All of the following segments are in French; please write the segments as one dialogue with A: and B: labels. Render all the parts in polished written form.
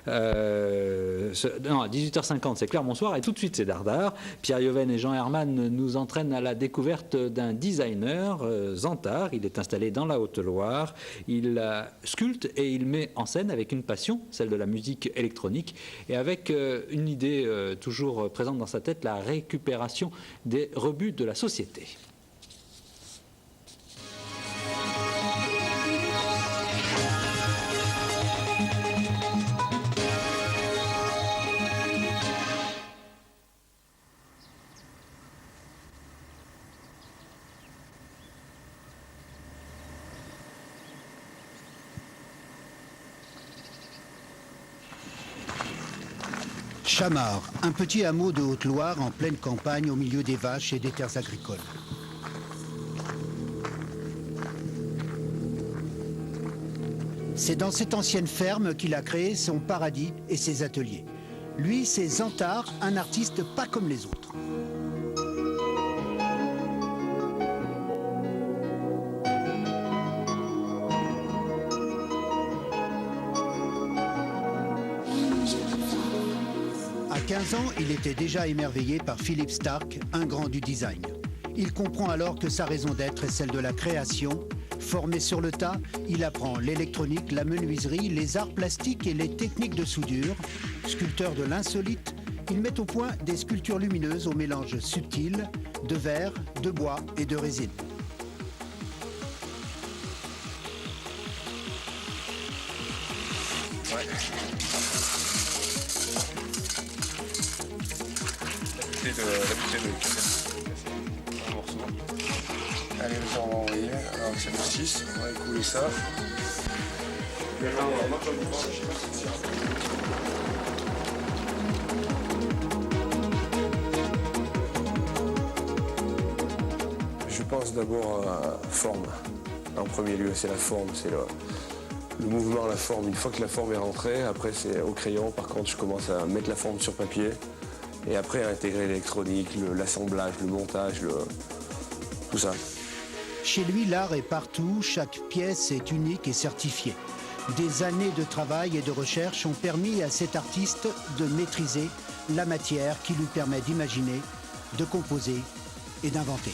A: Non, à 18h50, c'est Clermont-Soir, et tout de suite, c'est Dardar. Pierre Yoven et Jean Herman nous entraînent à la découverte d'un designer, Zantar. Il est installé dans la Haute-Loire. Il sculpte et il met en scène avec une passion, celle de la musique électronique, et avec une idée toujours présente dans sa tête, la récupération des rebuts de la société.
B: Chamard, un petit hameau de Haute-Loire en pleine campagne au milieu des vaches et des terres agricoles. C'est dans cette ancienne ferme qu'il a créé son paradis et ses ateliers. Lui, c'est Zantar, un artiste pas comme les autres. À 15 ans, il était déjà émerveillé par Philippe Starck, un grand du design. Il comprend alors que sa raison d'être est celle de la création. Formé sur le tas, il apprend l'électronique, la menuiserie, les arts plastiques et les techniques de soudure. Sculpteur de l'insolite, il met au point des sculptures lumineuses au mélange subtil de verre, de bois et de résine.
C: La bouteille de café. Un morceau. Allez, on va envoyer. Alors, c'est le 6. On va écouler ça. Je pense d'abord à forme. En premier lieu, c'est la forme, c'est le mouvement, la forme. Une fois que la forme est rentrée, après c'est au crayon. Par contre, je commence à mettre la forme sur papier. Et après, à intégrer l'électronique, l'assemblage, le montage, tout ça.
B: Chez lui, l'art est partout, chaque pièce est unique et certifiée. Des années de travail et de recherche ont permis à cet artiste de maîtriser la matière qui lui permet d'imaginer, de composer et d'inventer.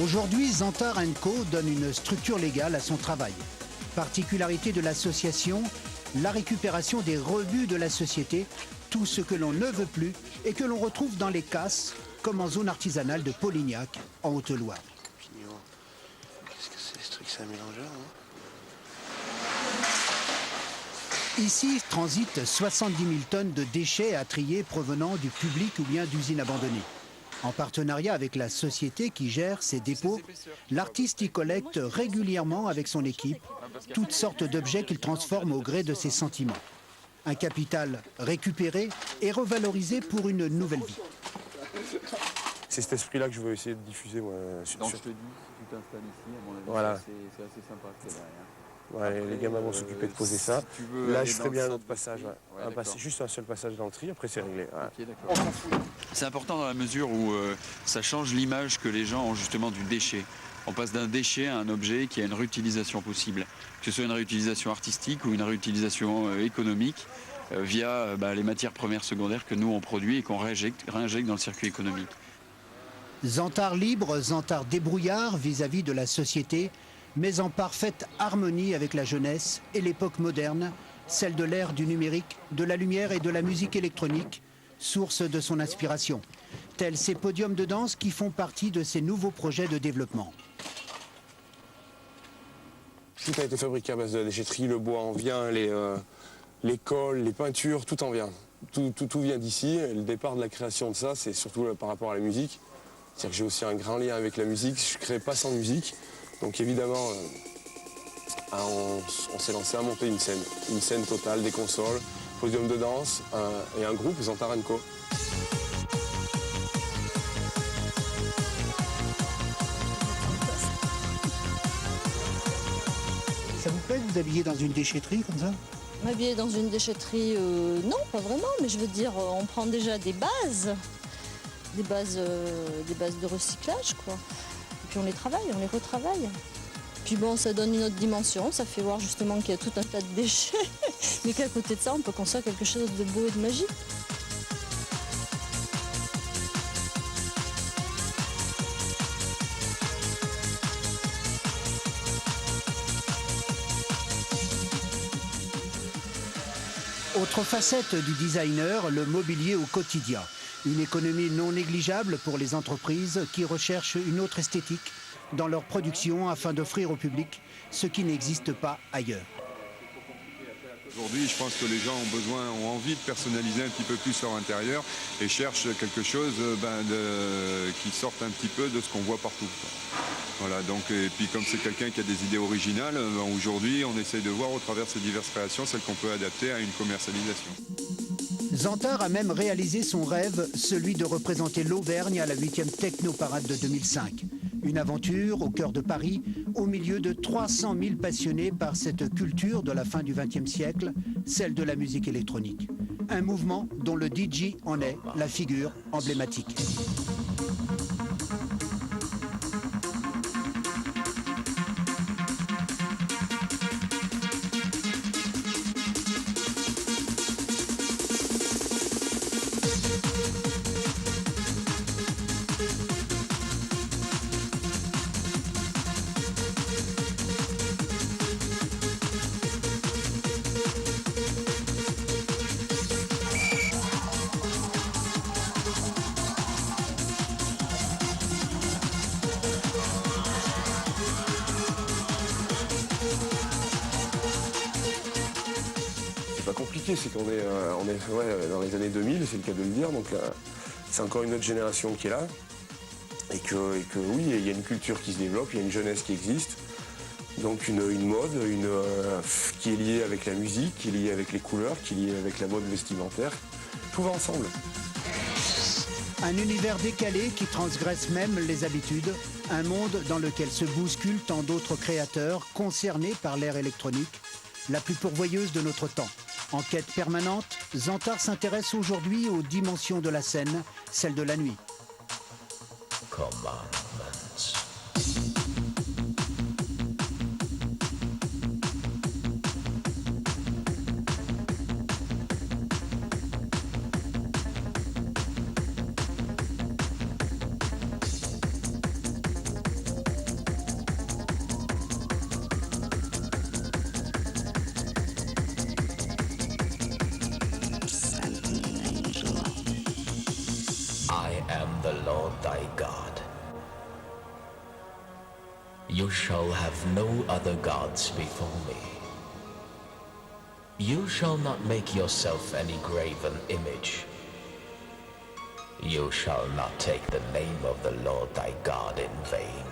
B: Aujourd'hui, Zantar & Co donne une structure légale à son travail. Particularité de l'association, la récupération des rebuts de la société, tout ce que l'on ne veut plus et que l'on retrouve dans les casses, comme en zone artisanale de Polignac, en Haute-Loire.
C: Qu'est-ce que c'est ce truc, c'est un mélangeur, hein?
B: Ici transitent 70 000 tonnes de déchets à trier provenant du public ou bien d'usines abandonnées. En partenariat avec la société qui gère ces dépôts, l'artiste y collecte régulièrement avec son équipe toutes sortes d'objets qu'il transforme au gré de ses sentiments. Un capital récupéré et revalorisé pour une nouvelle vie.
C: C'est cet esprit-là que je veux essayer de diffuser. Moi,
D: Donc je te dis, si tu t'installes ici, à mon avis,
C: voilà.
D: c'est assez sympa ce qu'il y a derrière.
C: Ouais,
D: Après,
C: les gamins vont s'occuper de poser ça.
D: Si tu veux
C: Là,
D: aller
C: je
D: dans
C: ferai bien
D: le
C: un autre
D: centre
C: passage.
D: de-
C: Ouais.
D: Ouais, d'accord.
C: Juste un seul passage dans le tri, après c'est réglé. Ouais.
D: Ok, d'accord. C'est important dans la mesure où ça change l'image que les gens ont justement du déchet. On passe d'un déchet à un objet qui a une réutilisation possible, que ce soit une réutilisation artistique ou une réutilisation économique via les matières premières secondaires que nous on produit et qu'on réinjecte dans le circuit économique.
B: Zantar libre, Zantar débrouillard vis-à-vis de la société, mais en parfaite harmonie avec la jeunesse et l'époque moderne, celle de l'ère du numérique, de la lumière et de la musique électronique, source de son inspiration. Tels ces podiums de danse qui font partie de ses nouveaux projets de développement.
C: Tout a été fabriqué à base de la déchetterie, le bois en vient, les cols, les peintures, tout en vient. Tout vient d'ici. Et le départ de la création de ça, c'est surtout par rapport à la musique. C'est-à-dire que j'ai aussi un grand lien avec la musique, je ne crée pas sans musique. Donc évidemment, on s'est lancé à monter une scène totale, des consoles, podium de danse et un groupe, Zantar & Co.
B: Ça vous plaît de vous habiller dans une déchetterie comme ça?
E: M'habiller dans une déchetterie, non, pas vraiment, mais je veux dire, on prend déjà des bases de recyclage, quoi. Et puis on les travaille, on les retravaille. Puis bon, ça donne une autre dimension, ça fait voir justement qu'il y a tout un tas de déchets, mais qu'à côté de ça, on peut construire quelque chose de beau et de magique.
B: Autre facette du designer, le mobilier au quotidien. Une économie non négligeable pour les entreprises qui recherchent une autre esthétique dans leur production afin d'offrir au public ce qui n'existe pas ailleurs.
F: Aujourd'hui, je pense que les gens ont envie de personnaliser un petit peu plus leur intérieur et cherchent quelque chose qui sorte un petit peu de ce qu'on voit partout. Voilà, donc, et puis comme c'est quelqu'un qui a des idées originales, aujourd'hui on essaye de voir au travers de ces diverses créations celles qu'on peut adapter à une commercialisation.
B: Zantar a même réalisé son rêve, celui de représenter l'Auvergne à la 8e Technoparade de 2005. Une aventure au cœur de Paris, au milieu de 300 000 passionnés par cette culture de la fin du XXe siècle, celle de la musique électronique. Un mouvement dont le DJ en est la figure emblématique.
C: Compliqué, c'est qu'on est, dans les années 2000, c'est le cas de le dire, donc c'est encore une autre génération qui est là, et que oui, il y a une culture qui se développe, il y a une jeunesse qui existe, donc une mode qui est liée avec la musique, qui est liée avec les couleurs, qui est liée avec la mode vestimentaire, tout va ensemble.
B: Un univers décalé qui transgresse même les habitudes, un monde dans lequel se bousculent tant d'autres créateurs concernés par l'ère électronique, la plus pourvoyeuse de notre temps. En quête permanente, Zantar s'intéresse aujourd'hui aux dimensions de la scène, celle de la nuit.
G: I am the Lord thy God. You shall have no other gods before me. You shall not make yourself any graven image. You shall not take the name of the Lord thy God in vain.